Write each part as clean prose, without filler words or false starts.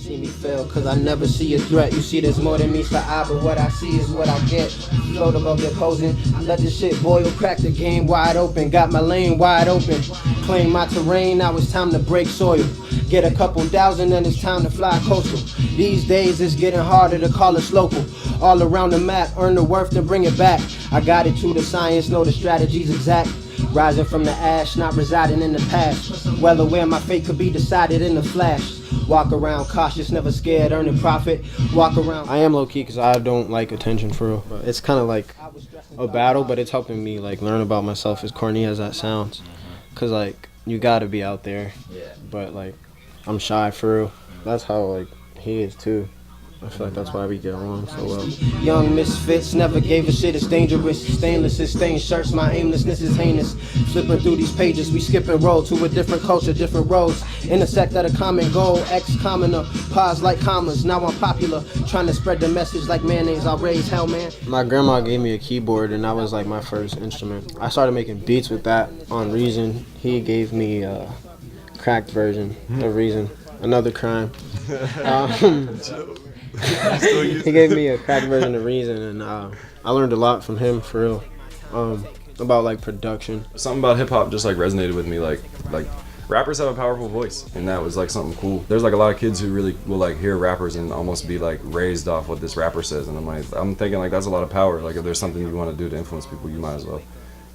see me fail, cause I never see a threat. You see there's more than meets the eye, but what I see is what I get. Float above the opposing, I let this shit boil, crack the game wide open. Got my lane wide open, claim my terrain, now it's time to break soil. Get a couple thousand and it's time to fly coastal. These days it's getting harder to call us local. All around the map, earn the worth to bring it back. I got it to the science, know the strategies exact. Rising from the ash, not residing in the past. Well aware my fate could be decided in a flash. Walk around cautious, never scared, earning profit. Walk around. I am low key because I don't like attention for real. But it's kind of like a battle, but it's helping me like learn about myself, as corny as that sounds. Cause like you gotta be out there. But like I'm shy for real. That's how like he is too. I feel like that's why we get along so well. Young misfits, never gave a shit, it's dangerous. Stainless is stained shirts, my aimlessness is heinous. Flipping through these pages, we skip and roll to a different culture, different roads. Intersect at a common goal, ex-commoner. Pause like commas, now I'm popular. Trying to spread the message like mayonnaise, I'll raise hell, man. My grandma gave me a keyboard and that was like my first instrument. I started making beats with that on Reason. He gave me a cracked version of Reason. Another crime. He gave me a crack version of Reason, and I learned a lot from him for real, about like production. Something about hip hop just like resonated with me, like rappers have a powerful voice, and that was like something cool. There's like a lot of kids who really will like hear rappers and almost be like raised off what this rapper says, and I'm thinking like that's a lot of power. Like if there's something you want to do to influence people, you might as well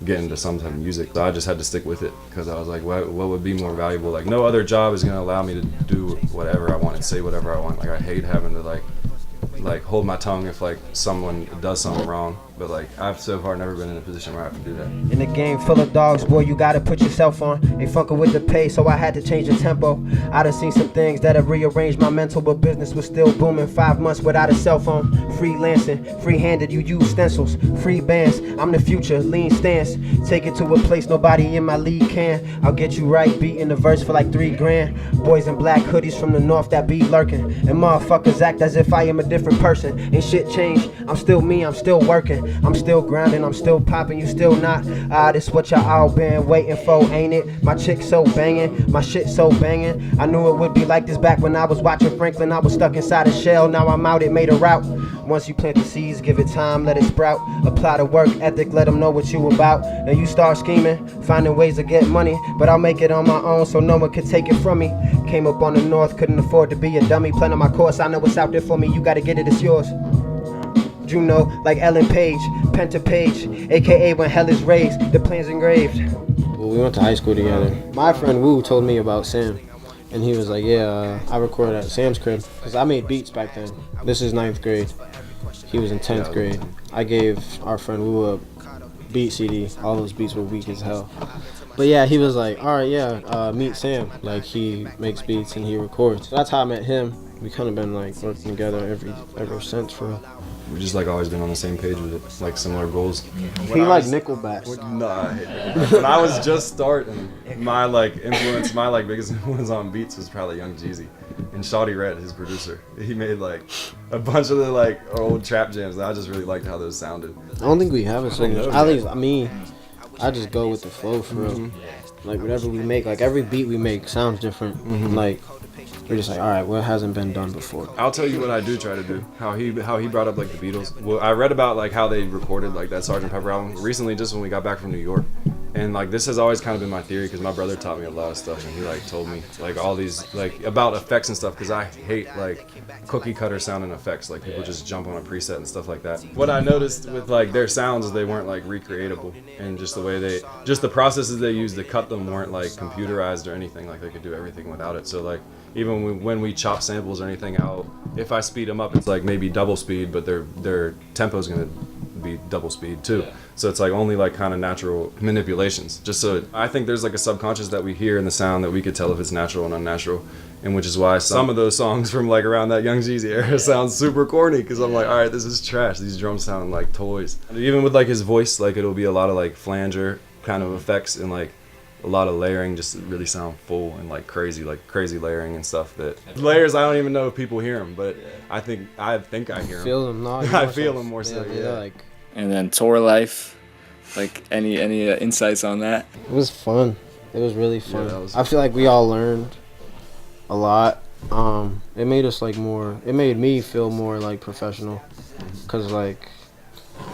get into some type of music. So I just had to stick with it because I was like, what would be more valuable? Like no other job is gonna allow me to do whatever I want and say whatever I want. Like I hate having to like hold my tongue if like someone does something wrong, but like I've so far never been in a position where I have to do that. In a game full of dogs, boy, you gotta put yourself on. Ain't fucking with the pace, so I had to change the tempo. I done seen some things that have rearranged my mental, but business was still booming. 5 months without a cell phone. Freelancing, free-handed, you use stencils. Free bands, I'm the future, lean stance. Take it to a place nobody in my league can. I'll get you right, beating the verse for like 3 grand. Boys in black hoodies from the north that be lurking. And motherfuckers act as if I am a different person. Ain't shit changed, I'm still me, I'm still working. I'm still grinding, I'm still popping, you still not. This what y'all all been waiting for, ain't it? My chick so banging, my shit so banging. I knew it would be like this back when I was watching Franklin. I was stuck inside a shell, now I'm out, it made a route. Once you plant the seeds, give it time, let it sprout. Apply the work ethic, let them know what you about. Then you start scheming, finding ways to get money. But I'll make it on my own so no one can take it from me. Came up on the north, couldn't afford to be a dummy. Planning my course, I know what's out there for me. You gotta get it, it's yours. Juno, like Ellen Page, pen to page, aka when hell is raised, the plan's engraved. Well, we went to high school together. My friend Wu told me about Sam, and he was like, yeah, I recorded at Sam's crib, because I made beats back then. This is 9th grade. He was in 10th grade. I gave our friend Wu a beat CD. All those beats were weak as hell. But yeah, he was like, all right, yeah, meet Sam. Like, he makes beats and he records. So that's how I met him. We kind of been like working together ever since for real. We've just like always been on the same page with it, like similar goals. He like Nickelback. Nah, when I was just starting, my like influence, my like biggest influence on beats was probably Young Jeezy and Shawty Red, his producer. He made like a bunch of the like old trap jams, and I just really liked how those sounded. I don't think we have a signature. At least, I mean, I just go with the flow for real. Like whatever we make, like every beat we make sounds different. Like we're just like, all right, what hasn't been done before? I'll tell you what I do try to do. How he brought up like the Beatles. Well, I read about like how they recorded like that Sgt. Pepper album recently, just when we got back from New York. And like this has always kind of been my theory because my brother taught me a lot of stuff, and he like told me like all these like about effects and stuff because I hate like cookie cutter sounding effects, like people just jump on a preset and stuff like that. What I noticed with like their sounds is they weren't like recreatable, and just the way the processes they used to cut them weren't like computerized or anything. Like they could do everything without it. So like even when we chop samples or anything out, if I speed them up, it's like maybe double speed, but their tempo's gonna be double speed too. So it's like only like kind of natural manipulations. Just so I think there's like a subconscious that we hear in the sound that we could tell if it's natural and unnatural, and which is why some of those songs from like around that Young Jeezy era sound super corny because I'm like, all right, this is trash. These drums sound like toys. And even with like his voice, like it'll be a lot of like flanger kind of effects and like a lot of layering just to really sound full and like crazy layering and stuff. That layers I don't even know if people hear them, but I think I hear them. Feel them, no, I feel them more so. Yeah. Like. And then tour life, like any insights on that? It was fun. It was really fun. Yeah, I feel like we all learned a lot It made us like more. It made me feel more like professional, cause like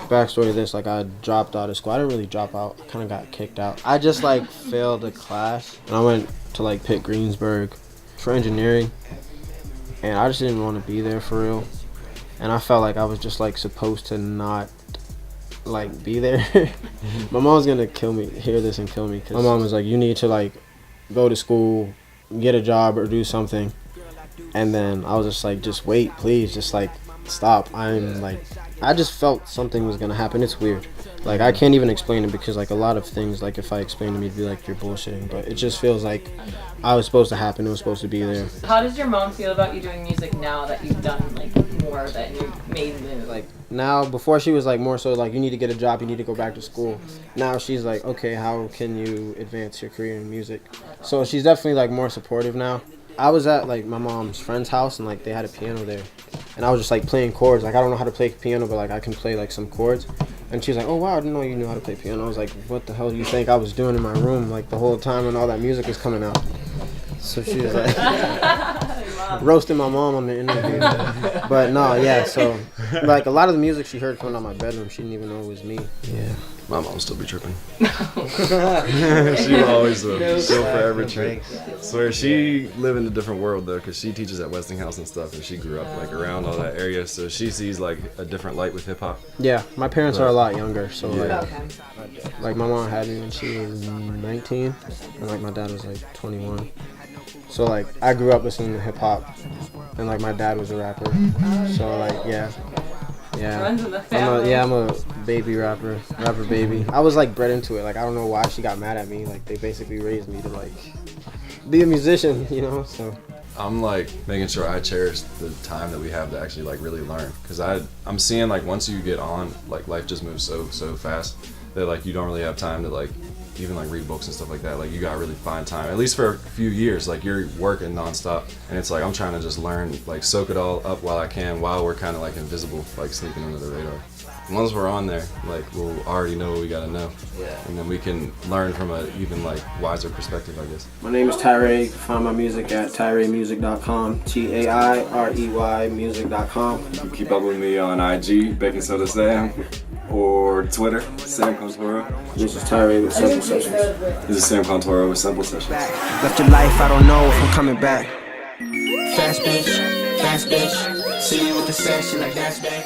backstory to this, like I dropped out of school. I didn't really drop out. I kind of got kicked out. I just like failed a class, and I went to like Pitt Greensburg for engineering, and I just didn't want to be there for real. And I felt like I was just like supposed to not like be there. My mom's gonna kill me, hear this and kill me, cause my mom was like, you need to like go to school, get a job or do something. And then I was just like, just wait, please, just like stop. I'm like, I just felt something was gonna happen. It's weird. Like I can't even explain it, because like a lot of things, like if I explain to me, it'd be like you're bullshitting. But it just feels like I was supposed to happen. It was supposed to be there. How does your mom feel about you doing music now that you've done like more than your main move? Like now, before she was like more so like, you need to get a job, you need to go back to school. Now she's like, okay, how can you advance your career in music? So she's definitely like more supportive now. I was at like my mom's friend's house, and like they had a piano there, and I was just like playing chords. Like I don't know how to play piano, but like I can play like some chords. And she's like, oh wow, I didn't know you knew how to play piano. I was like, what the hell do you think I was doing in my room like the whole time when all that music was coming out? So she was like roasting my mom on the interview. But no, yeah, so like a lot of the music she heard coming out of my bedroom, she didn't even know it was me. Yeah. My mom still be tripping. She will always she'll forever trip. Swear, she live in a different world though, because she teaches at Westinghouse and stuff, and she grew up like around all that area, so she sees like a different light with hip hop. Yeah, my parents are a lot younger, so Yeah. like my mom had me when she was 19, and like my dad was like 21. So like I grew up listening to hip hop, and like my dad was a rapper. So like yeah. Runs in the family. I'm a baby rapper baby. I was like bred into it. Like I don't know why she got mad at me. Like they basically raised me to like be a musician, you know. So I'm like making sure I cherish the time that we have to actually like really learn, because I'm seeing like once you get on, like life just moves so fast that like you don't really have time to like even like read books and stuff like that. Like you gotta really find time, at least for a few years. Like you're working nonstop, and it's like I'm trying to just learn, like soak it all up while I can, while we're kind of like invisible, like sneaking under the radar. Once we're on there, like we'll already know what we gotta know, and then we can learn from a even like wiser perspective, I guess. my name is Tairey. You can find my music at taireymusic.com. TAIREY music.com. You can keep up with me on IG, Baking Soda Sam, or Twitter, Sam Conturo. This is Tairey with Semple Sessions. This is Sam Conturo with Semple Sessions. Left your life, I don't know if I'm coming back. Fast bitch, see you with the sex, she like that's back.